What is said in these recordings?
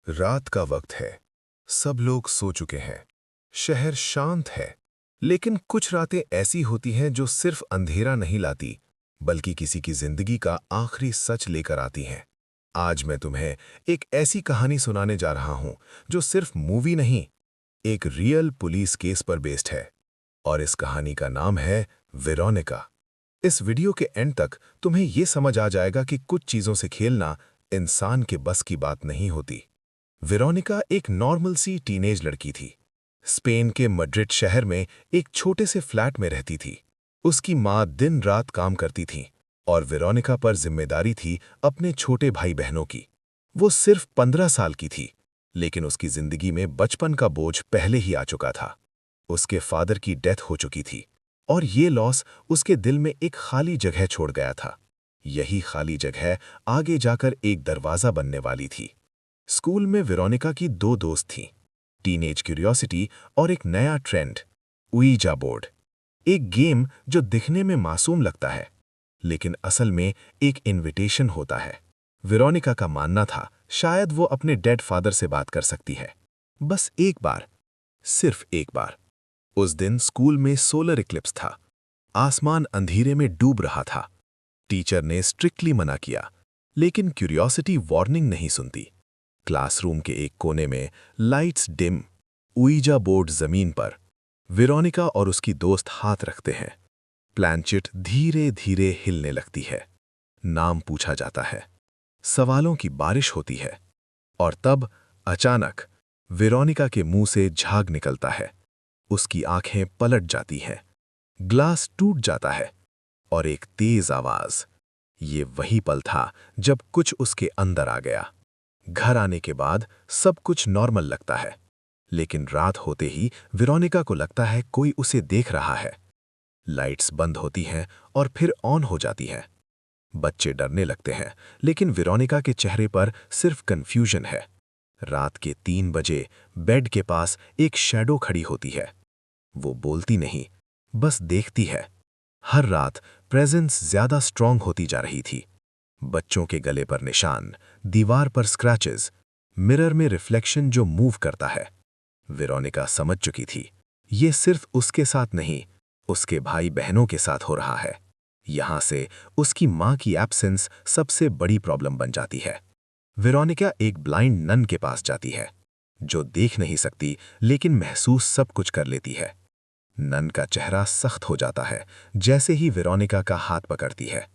रात का वक्त है। सब लोग सो चुके हैं। शहर शांत है। लेकिन कुछ रातें ऐसी होती हैं जो सिर्फ अंधेरा नहीं लाती, बल्कि किसी की जिंदगी का आखिरी सच लेकर आती हैं। आज मैं तुम्हें एक ऐसी कहानी सुनाने जा रहा हूं जो सिर्फ मूवी नहीं, एक रियल पुलिस केस पर बेस्ड है। और इस कहानी का नाम है वेरोनिका। इस वीडियो के एंड तक तुम्हें यह समझ आ जाएगा कि कुछ चीजों से खेलना इंसान के बस की बात नहीं होती। वेरोनिका एक नॉर्मल सी टीनेज लड़की थी। स्पेन के मैड्रिड शहर में एक छोटे से फ्लैट में रहती थी। उसकी माँ दिन रात काम करती थी और वेरोनिका पर जिम्मेदारी थी अपने छोटे भाई बहनों की। वो सिर्फ 15 साल की थी, लेकिन उसकी जिंदगी में बचपन का बोझ पहले ही आ चुका था। उसके फादर की डेथ हो चुकी थी और ये लॉस उसके दिल में एक खाली जगह छोड़ गया था। यही खाली जगह आगे जाकर एक दरवाजा बनने वाली थी। स्कूल में वेरोनिका की दो दोस्त थीं, टीनेज क्यूरियोसिटी और एक नया ट्रेंड, उईजा बोर्ड। एक गेम जो दिखने में मासूम लगता है, लेकिन असल में एक इनविटेशन होता है। वेरोनिका का मानना था शायद वो अपने डेड फादर से बात कर सकती है। बस एक बार, सिर्फ एक बार। उस दिन स्कूल में सोलर इक्लिप्स था। आसमान अंधेरे में डूब रहा था। टीचर ने स्ट्रिक्टली मना किया, लेकिन क्यूरियोसिटी वार्निंग नहीं सुनती। क्लासरूम के एक कोने में लाइट्स डिम, उईजा बोर्ड जमीन पर। वेरोनिका और उसकी दोस्त हाथ रखते हैं। प्लैनचिट धीरे धीरे हिलने लगती है। नाम पूछा जाता है। सवालों की बारिश होती है। और तब अचानक वेरोनिका के मुंह से झाग निकलता है। उसकी आंखें पलट जाती हैं। ग्लास टूट जाता है और एक तेज आवाज। ये वही पल था जब कुछ उसके अंदर आ गया। घर आने के बाद सब कुछ नॉर्मल लगता है, लेकिन रात होते ही वेरोनिका को लगता है कोई उसे देख रहा है। लाइट्स बंद होती हैं और फिर ऑन हो जाती हैं। बच्चे डरने लगते हैं, लेकिन वेरोनिका के चेहरे पर सिर्फ कंफ्यूजन है। रात के 3 बजे बेड के पास एक शैडो खड़ी होती है। वो बोलती नहीं, बस देखती है। हर रात प्रेजेंस ज्यादा स्ट्रांग होती जा रही थी। बच्चों के गले पर निशान, दीवार पर स्क्रैचेस, मिरर में रिफ्लेक्शन जो मूव करता है। वेरोनिका समझ चुकी थी, ये सिर्फ उसके साथ नहीं, उसके भाई बहनों के साथ हो रहा है। यहां से उसकी मां की एब्सेंस सबसे बड़ी प्रॉब्लम बन जाती है। वेरोनिका एक ब्लाइंड नन के पास जाती है, जो देख नहीं सकती लेकिन महसूस सब कुछ कर लेती है। नन का चेहरा सख्त हो जाता है जैसे ही वेरोनिका का हाथ पकड़ती है।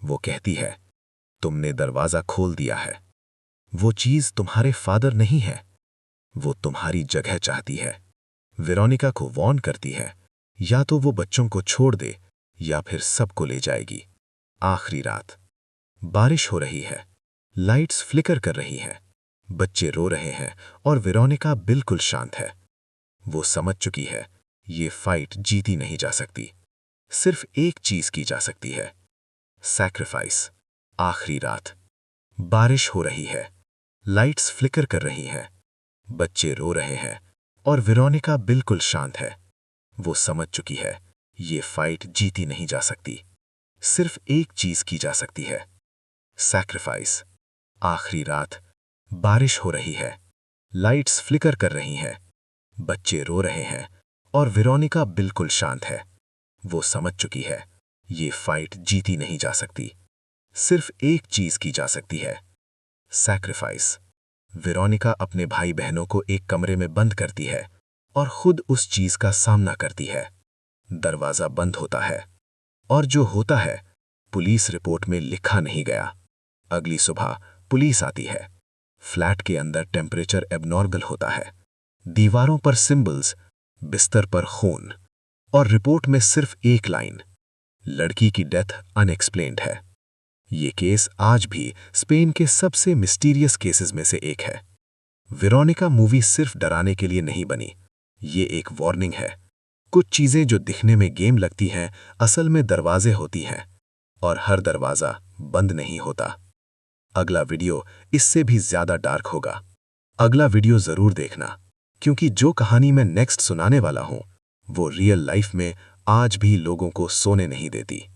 वो कहती है, तुमने दरवाजा खोल दिया है। वो चीज तुम्हारे फादर नहीं है, वो तुम्हारी जगह चाहती है। वेरोनिका को वार्न करती है, या तो वो बच्चों को छोड़ दे या फिर सबको ले जाएगी। आखिरी रात, बारिश हो रही है, लाइट्स फ्लिकर कर रही हैं, बच्चे रो रहे हैं और वेरोनिका बिल्कुल शांत है। वो समझ चुकी है, ये फाइट जीती नहीं जा सकती। सिर्फ एक चीज की जा सकती है, सैक्रिफाइस। आखिरी रात, बारिश हो रही है, लाइट्स फ्लिकर कर रही हैं, बच्चे रो रहे हैं और वेरोनिका बिल्कुल शांत है। वो समझ चुकी है, ये फाइट जीती नहीं जा सकती। सिर्फ एक चीज की जा सकती है, सैक्रिफाइस। आखिरी रात, बारिश हो रही है, लाइट्स फ्लिकर कर रही हैं, बच्चे रो रहे हैं और वेरोनिका बिल्कुल शांत है। वो समझ चुकी है, ये फाइट जीती नहीं जा सकती। सिर्फ एक चीज की जा सकती है, सैक्रिफाइस। वेरोनिका अपने भाई बहनों को एक कमरे में बंद करती है और खुद उस चीज का सामना करती है। दरवाजा बंद होता है और जो होता है, पुलिस रिपोर्ट में लिखा नहीं गया। अगली सुबह पुलिस आती है। फ्लैट के अंदर टेम्परेचर एबनॉर्मल होता है, दीवारों पर सिंबल्स, बिस्तर पर खून और रिपोर्ट में सिर्फ एक लाइन, लड़की की डेथ अनएक्सप्लेन्ड है। ये केस आज भी स्पेन के सबसे मिस्टीरियस केसेस में से एक है। वेरोनिका मूवी सिर्फ डराने के लिए नहीं बनी, ये एक वार्निंग है। कुछ चीजें जो दिखने में गेम लगती हैं, असल में दरवाजे होती हैं, और हर दरवाजा बंद नहीं होता। अगला वीडियो इससे भी ज्यादा डार्क होगा। अगला वीडियो जरूर देखना, क्योंकि जो कहानी मैं नेक्स्ट सुनाने वाला हूं, वो रियल लाइफ में आज भी लोगों को सोने नहीं देती।